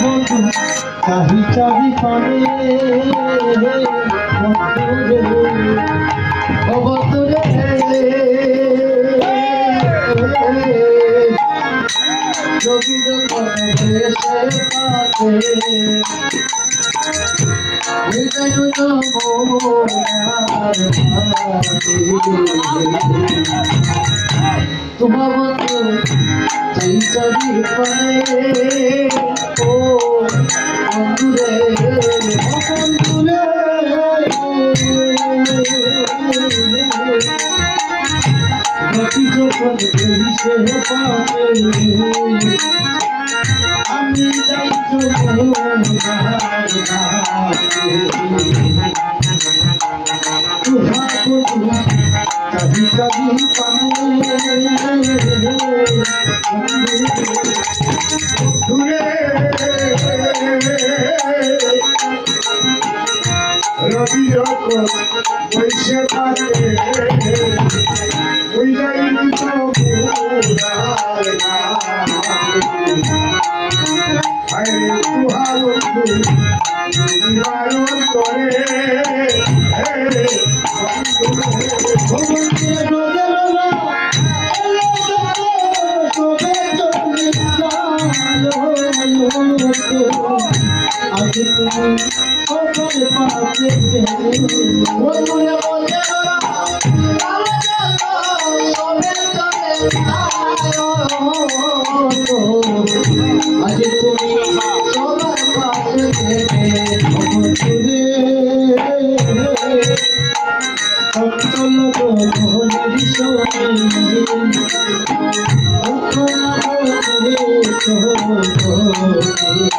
বন্ধু চাহি চাহি পানে বন্ধুরে রবীন্দ্র তোমার বন্ধু চাই চাবি পানে ও বন্ধুরে বন্ধুরে নদী যখন সে পাবে আমি যাই कभी कभी रवि वैश्य आज तुम सफल पाते वो मुझे बोले आज तुम सफल पाते